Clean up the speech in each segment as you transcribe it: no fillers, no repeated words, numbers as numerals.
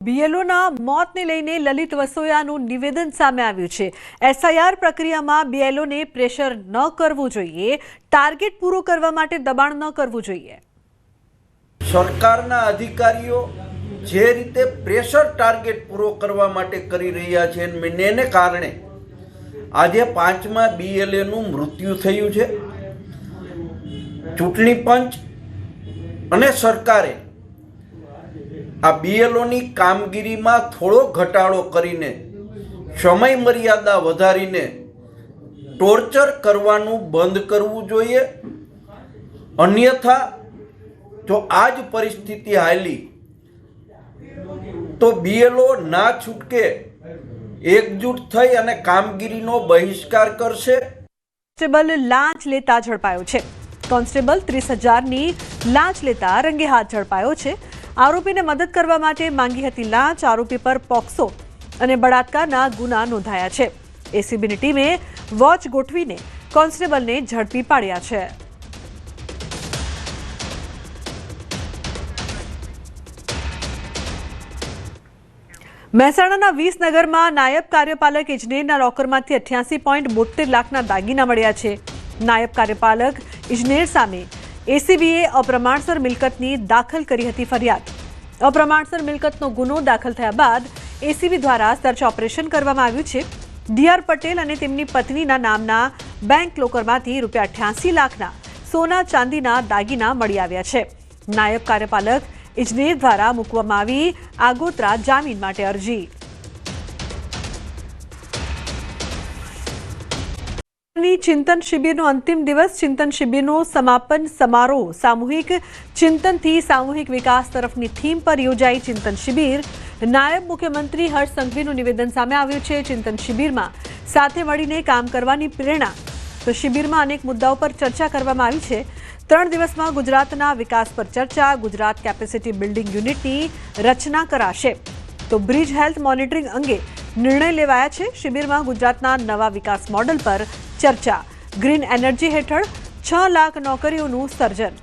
બીએલઓના મોતને લઈને લલિત વસોયાનું નિવેદન સામે આવ્યું છે। એસઆઈઆર પ્રક્રિયામાં બીએલઓને પ્રેશર ન કરવું જોઈએ, ટાર્ગેટ પૂરો કરવા માટે દબાણ ન કરવું જોઈએ। સરકારના અધિકારીઓ જે રીતે પ્રેશર ટાર્ગેટ પૂરો કરવા માટે કરી રહ્યા છે એને કારણે આજે 5મા બીએલએનું મૃત્યુ થયું છે। ચૂંટણી પંચ અને સરકારે આ બીએલઓની કામગીરીમાં થોડો ઘટાડો કરીને સમય મર્યાદા વધારીને ટોર્ચર કરવાનું બંધ કરવું જોઈએ। અન્યથા જો આ જ પરિસ્થિતિ હાલી તો બીએલઓ ના છૂટકે એકજૂટ થઈ અને કામગીરીનો બહિષ્કાર કરશે। કોન્સ્ટેબલ લાંચ લેતા ઝડપાયો છે। કોન્સ્ટેબલ 30,000ની લાંચ લેતા રંગે હાથ ઝડપાયો છે। આરોપીને મદદ કરવા માટે માંગી હતી લાંચ। આરોપી પર પોક્સો અને બળાત્કારના ગુના નોંધાયા છે। એસીબીની ટીમે વોચ ગોઠવીને કોન્સ્ટેબલને ઝડપી પાડ્યા છે। મહેસાણાના વિસનગરમાં નાયબ કાર્યપાલક ઇજનેરના લોકરમાંથી 88.72 લાખના દાગીના મળ્યા છે। નાયબ કાર્યપાલક ઇજનેર સામે એસીબીએ અપ્રમાણસર મિલકતની દાખલ કરી હતી ફરિયાદ। અપ્રમાણસર મિલકતનો ગુનો દાખલ થયા બાદ એસીબી દ્વારા સર્ચ ઓપરેશન કરવામાં આવ્યું છે। ડીઆર પટેલ અને તેમની પત્નીના નામના બેંક લોકરમાંથી ₹88 લાખના સોના ચાંદીના દાગીના મળી આવ્યા છે। નાયબ કાર્યપાલક ઇજનેર દ્વારા મૂકવામાં આવી આગોતરા જામીન માટે અરજી। ચિંતન શિબિરનો અંતિમ દિવસ। ચિંતન શિબિરનો સમાપન સમારોહ સામૂહિક ચિંતનથી સામૂહિક વિકાસ તરફની થીમ પર યોજાઈ। ચિંતન શિબિર નાયબ મુખ્યમંત્રી હર્ષ સંઘવીનું નિવેદન સામે આવ્યું છે। ચિંતન શિબિરમાં સાથે મળીને કામ કરવાની પ્રેરણા। તો શિબિરમાં અનેક મુદ્દાઓ પર ચર્ચા કરવામાં આવી છે। 3 દિવસમાં ગુજરાતના વિકાસ પર ચર્ચા। ગુજરાત કેપેસિટી બિલ્ડિંગ યુનિટની રચના કરાશે। તો બ્રિજ હેલ્થ મોનિટરિંગ અંગે નિર્ણય લેવાયા છે। શિબિરમાં ગુજરાતના નવા વિકાસ મોડલ પર ચર્ચા। ગ્રીન એનર્જી હેઠળ 6 લાખ નોકરીઓનું સર્જન।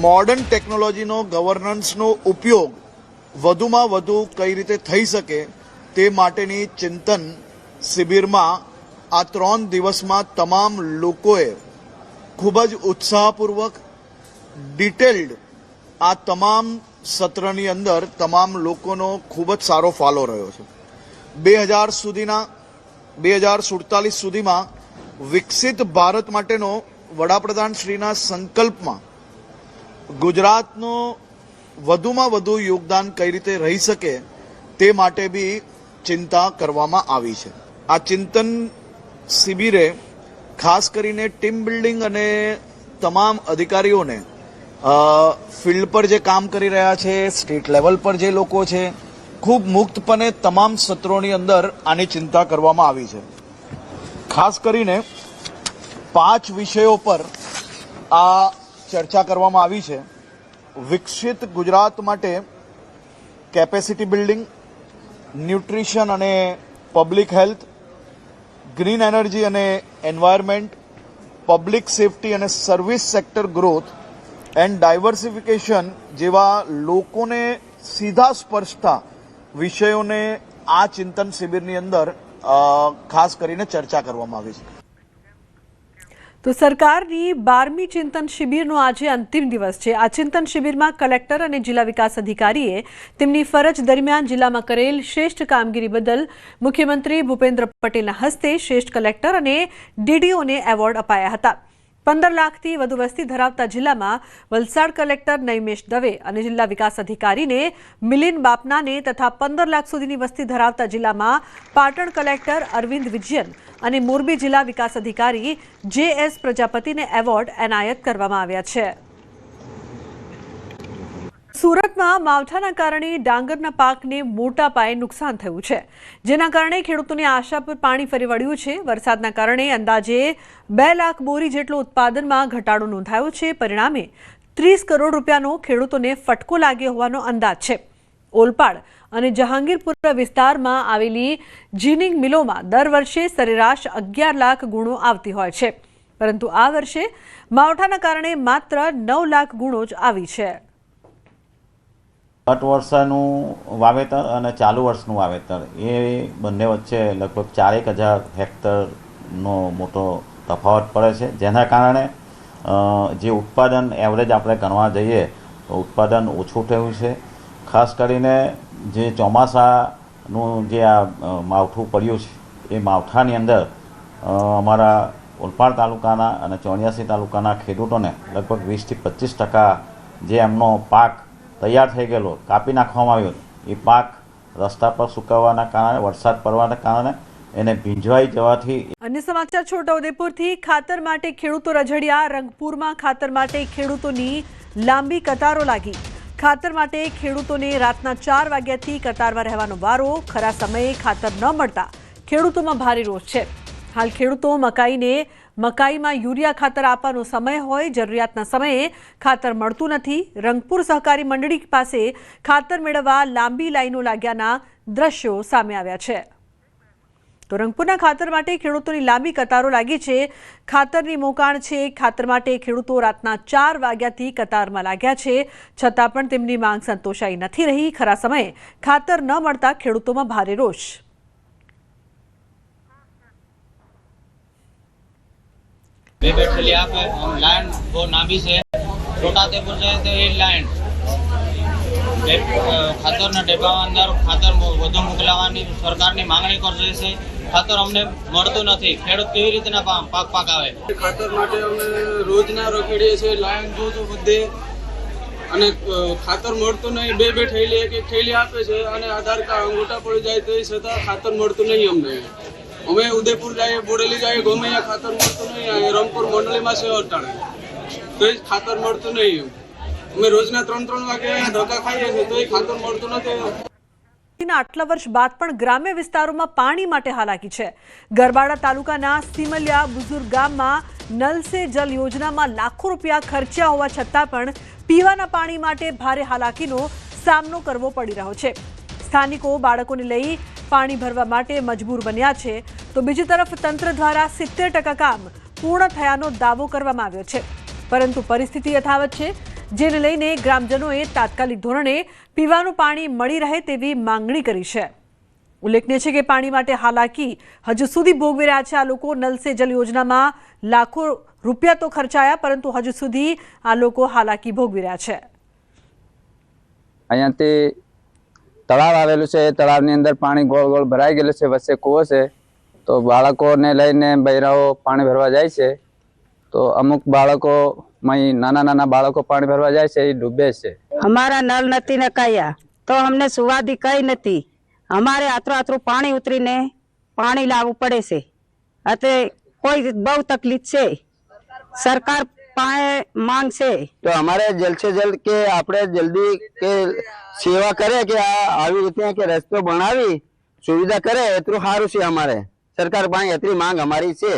મોડર્ન ટેકનોલોજીનો ગવર્નન્સનો ઉપયોગ વધુમાં વધુ કઈ રીતે થઈ શકે તે માટેની ચિંતન શિબિરમાં આ 3 દિવસમાં તમામ લોકોએ ખૂબ જ ઉત્સાહપૂર્વક ડિટેલ્ડ આ તમામ સત્રની અંદર તમામ લોકોનો ખૂબ જ સારો ફાળો રહ્યો છે। 2047 સુધીમાં વિકસિત ભારત માટેનો વડાપ્રધાન શ્રીના સંકલ્પમાં ગુજરાતનો વધુમાં વધુ યોગદાન કઈ રીતે રહી શકે તે માટે બી ચિંતા કરવામાં આવી છે। આ ચિંતન શિબિરે ખાસ કરીને ટીમ બિલ્ડિંગ અને તમામ અધિકારીઓને ફિલ્ડ પર જે કામ કરી રહ્યા છે, સ્ટેટ લેવલ પર જે લોકો છે, ખૂબ મુક્તપણે તમામ સત્રોની અંદર આની ચિંતા કરવામાં આવી છે। ખાસ કરીને 5 વિષયો પર આ ચર્ચા કરવામાં આવી છે। વિકસિત ગુજરાત માટે કેપેસિટી બિલ્ડિંગ, ન્યુટ્રિશન અને પબ્લિક હેલ્થ, ગ્રીન એનર્જી અને એન્વાયરમેન્ટ, પબ્લિક સેફટી અને service sector growth and diversification જેવા લોકોને સીધા સ્પર્શતા વિષયોને આ ચિંતન શિબિરની અંદર ખાસ કરીને ચર્ચા કરવામાં આવી છે। તો સરકારની 12મી ચિંતન શિબિરનો આજે અંતિમ દિવસ છે। આ ચિંતન શિબિરમાં કલેક્ટર અને જિલ્લા વિકાસ અધિકારીએ તેમની ફરજ દરમિયાન જિલ્લામાં કરેલ શ્રેષ્ઠ કામગીરી બદલ મુખ્યમંત્રી ભૂપેન્દ્ર પટેલના હસ્તે શ્રેષ્ઠ કલેક્ટર અને ડીડીઓને એવોર્ડ અપાયા હતા। 15 લાખથી વધુ વસ્તી ધરાવતા જિલ્લામાં વલસાડ કલેક્ટર નૈમેશ દવે અને જિલ્લા વિકાસ અધિકારીને મિલિન બાપનાને તથા 15 લાખ સુધીની વસ્તી ધરાવતા જિલ્લામાં પાટણ કલેક્ટર અરવિંદ વિજયન અને મોરબી જિલ્લા વિકાસ અધિકારી JS પ્રજાપતિને એવોર્ડ એનાયત કરવામાં આવ્યા છે। સુરતમાં માવઠાના કારણે ડાંગરના પાકને મોટા પાયે નુકસાન થયું છે, જેના કારણે ખેડૂતોની આશા પર પાણી ફરી વળ્યું છે। વરસાદના કારણે અંદાજે 2 લાખ બોરી જેટલો ઉત્પાદનમાં ઘટાડો નોંધાયો છે। પરિણામે 30 કરોડ રૂપિયાનો ખેડૂતોને ફટકો લાગ્યો હોવાનો અંદાજ છે। ઓલપાડ અને જહાંગીરપુર વિસ્તારમાં આવેલી જીનિંગ મિલોમાં દર વર્ષે સરેરાશ 11 લાખ ગુણો આવતી હોય છે। પરંતુ આ વર્ષે માવઠાના કારણે માત્ર 9 લાખ ગુણો જ આવી છે. ગત વર્ષનું વાવેતર અને ચાલુ વર્ષનું વાવેતર એ બંને વચ્ચે લગભગ 4,000 હેક્ટરનો મોટો તફાવત પડે છે, જેના કારણે જે ઉત્પાદન એવરેજ આપણે ગણવા જઈએ તો ઉત્પાદન ઓછું થયું છે. ખાસ કરીને જે ચોમાસાનું જે આ માવઠું પડ્યું છે એ માવઠાની અંદર અમારા ઓલપાડ તાલુકાના અને 84 તાલુકાના ખેડૂતોને લગભગ 20 થી 25% જે એમનો પાક તૈયાર થઈ ગયેલો કાપી નાખવામાં આવ્યો એ પાક રસ્તા પર સુકાવવાના કારણે, વરસાદ પડવાના કારણે એને ભીંજવાઈ જવાથી. અન્ય સમાચાર છોટાઉદેપુરથી. ખાતર માટે ખેડૂતો રઝળ્યા. રંગપુરમાં ખાતર માટે ખેડૂતોની લાંબી કતારો લાગી. ખાતર માટે ખેડૂતોને રાતના 4 વાગ્યાથી કતારમાં રહેવાનો વારો. ખરા સમયે ખાતર ન મળતા ખેડૂતોમાં ભારે રોષ છે. હાલ ખેડૂતો મકાઈમાં યુરિયા ખાતર આપવાનો સમય હોય, જરૂરિયાતના સમયે ખાતર મળતું નથી. રંગપુર સહકારી મંડળી પાસે ખાતર મેળવવા લાંબી લાઈનો લાગ્યાના દ્રશ્યો સામે આવ્યા છે. તો રંગપુરના ખાતર માટે ખેડૂતોની લાંબી કતારો લાગી છે. ખાતરની મોકાણ છે. ખાતર માટે ખેડૂતો રાતના 4 વાગ્યાથી કતારમાં લાગ્યા છે, છતાં પણ તેમની માંગ સંતોષાઈ નથી રહી. ખરા સમયે ખાતર ન મળતા ખેડૂતોમાં ભારે રોષ. लाइन वो नाभी से छोटादेपुर से तो ये लाइन ખાતરના ડબ્બામાં અંદર ખાતર વધુ મોકલાવવાની સરકારની માંગણી કરશે છે. ખાતર અમને મળતું નથી. ખેડૂત કેવી રીતના પાક પાકાવે? ખાતર માટે અમે રોજના રખડીએ છીએ, લાઈન જોજો બધે, અને ખાતર મળતું નહીં. બે થેલી એક થેલી આપે છે અને આધાર કાર્ડ અંગૂઠા પડી જાય તો છતાં ખાતર મળતું નહીં અમને. અમે ઉદયપુર જઈએ, બોડેલી જઈએ, ગમે અહીંયા ખાતર મળતું નહીં. રંગપુર મંડળીમાં છે અટાણે તો એ ખાતર મળતું નહીં. અમે રોજના 3 વાગે અહીંયા ધક્કા ખાઈએ છીએ તો એ ખાતર મળતું નથી. આટલા વર્ષ બાદ પણ ગ્રામ્ય વિસ્તારોમાં પાણી માટે હાલાકી છે. ગરબાડા તાલુકાના સિમલિયા બુઝુર્ગ ગામમાં નલ સે જલ યોજનામાં લાખો રૂપિયા ખર્ચ્યા હોવા છતાં પણ પીવાના પાણી માટે ભારે હાલાકીનો સામનો કરવો પડી રહ્યો છે. સ્થાનિકો બાળકોને લઈ પાણી ભરવા માટે મજબૂર બન્યા છે. તો બીજી તરફ તંત્ર દ્વારા 70% કામ પૂર્ણ થયાનો દાવો કરવામાં આવ્યો છે, પરંતુ પરિસ્થિતિ યથાવત છે, જેને લઈને ગ્રામજનોએ તાત્કાલિક ધોરણે પીવાનું પાણી મળી રહે તેવી માંગણી કરી છે. ઉલ્લેખનીય છે કે પાણી માટે હાલાકી હજુ સુધી ભોગવી રહ્યા છે આ લોકો. નલ સે જલ યોજનામાં લાખો રૂપિયા તો ખર્ચાયા, પરંતુ હજુ સુધી આ લોકો હાલાકી ભોગવી રહ્યા છે. અહીંયાથી તળાવ આવેલું છે, એ તળાવની અંદર પાણી ગોળ ગોળ ભરાઈ ગયેલું છે, વચ્ચે કૂવો છે. તો બાળકોને લઈને બૈરાઓ પાણી ભરવા જાય છે. તો અમુક બાળકો નાના બાળકો પાણી ભરવા જાય છે, એ ડૂબે છે. हमारा नल નથી નખાયા તો અમને સુવાદી કઈ નથી. અમારે આતરું પાણી ઉતરીને પાણી લાવવું પડે છે. એટલે કોઈ બહુ તકલીફ છે. સરકાર પાસે માંગ છે તો અમારે જલ્દ से जल्द કે આપણે જલ્દી કે સેવા કરે કે આવી રીતે કે રસ્તો બનાવી સુવિધા કરે એટલું સારું છે. અમારે સરકાર પાસે એટલી માંગ અમારી છે.